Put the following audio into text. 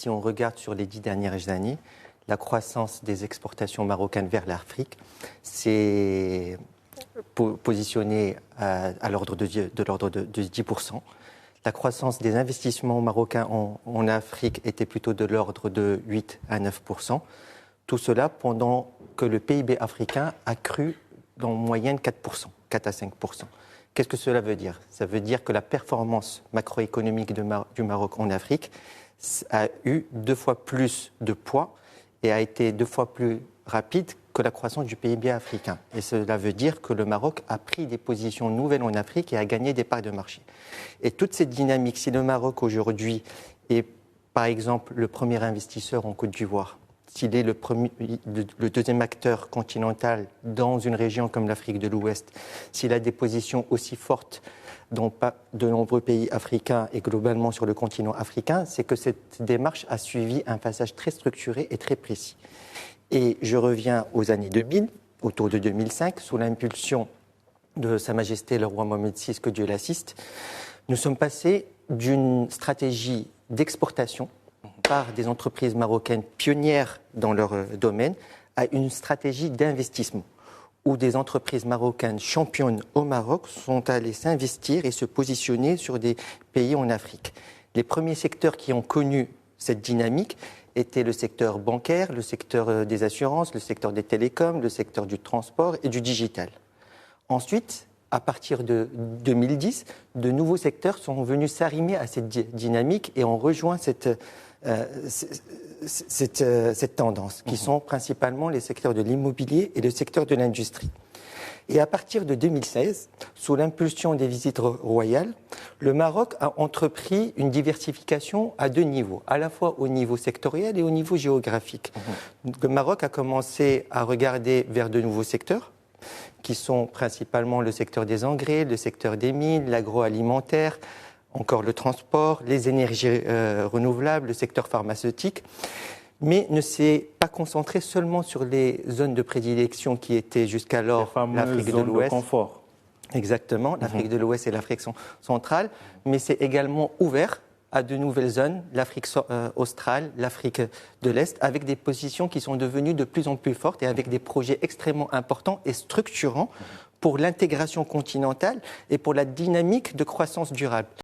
si on regarde sur les 10 dernières années, la croissance des exportations marocaines vers l'Afrique s'est positionnée à l'ordre de 10%. La croissance des investissements marocains en Afrique était plutôt de l'ordre de 8 à 9%. Tout cela pendant que le PIB africain a cru en moyenne 4%, 4 à 5%. Qu'est-ce que cela veut dire? Ça veut dire que la performance macroéconomique du Maroc en Afrique a eu 2 fois plus de poids et a été 2 fois plus rapide que la croissance du PIB africain. Et cela veut dire que le Maroc a pris des positions nouvelles en Afrique et a gagné des parts de marché. Et toute cette dynamique, si le Maroc aujourd'hui est par exemple le premier investisseur en Côte d'Ivoire, s'il est le deuxième acteur continental dans une région comme l'Afrique de l'Ouest, s'il a des positions aussi fortes dans de nombreux pays africains et globalement sur le continent africain, c'est que cette démarche a suivi un passage très structuré et très précis. Et je reviens aux années 2000, autour de 2005, sous l'impulsion de Sa Majesté le roi Mohamed VI, que Dieu l'assiste, nous sommes passés d'une stratégie d'exportation par des entreprises marocaines pionnières dans leur domaine à une stratégie d'investissement où des entreprises marocaines championnes au Maroc sont allées s'investir et se positionner sur des pays en Afrique. Les premiers secteurs qui ont connu cette dynamique étaient le secteur bancaire, le secteur des assurances, le secteur des télécoms, le secteur du transport et du digital. Ensuite, à partir de 2010, de nouveaux secteurs sont venus s'arrimer à cette dynamique et ont rejoint cette tendance, qui sont principalement les secteurs de l'immobilier et le secteur de l'industrie. Et à partir de 2016, sous l'impulsion des visites royales, le Maroc a entrepris une diversification à 2 niveaux, à la fois au niveau sectoriel et au niveau géographique. Le Maroc a commencé à regarder vers de nouveaux secteurs, qui sont principalement le secteur des engrais, le secteur des mines, l'agroalimentaire, encore le transport, les énergies renouvelables, le secteur pharmaceutique, mais ne s'est pas concentré seulement sur les zones de prédilection qui étaient jusqu'alors l'Afrique de l'Ouest. De confort. Exactement, l'Afrique de l'Ouest et l'Afrique centrale, mais c'est également ouvert à de nouvelles zones, l'Afrique australe, l'Afrique de l'Est, avec des positions qui sont devenues de plus en plus fortes et avec des projets extrêmement importants et structurants pour l'intégration continentale et pour la dynamique de croissance durable.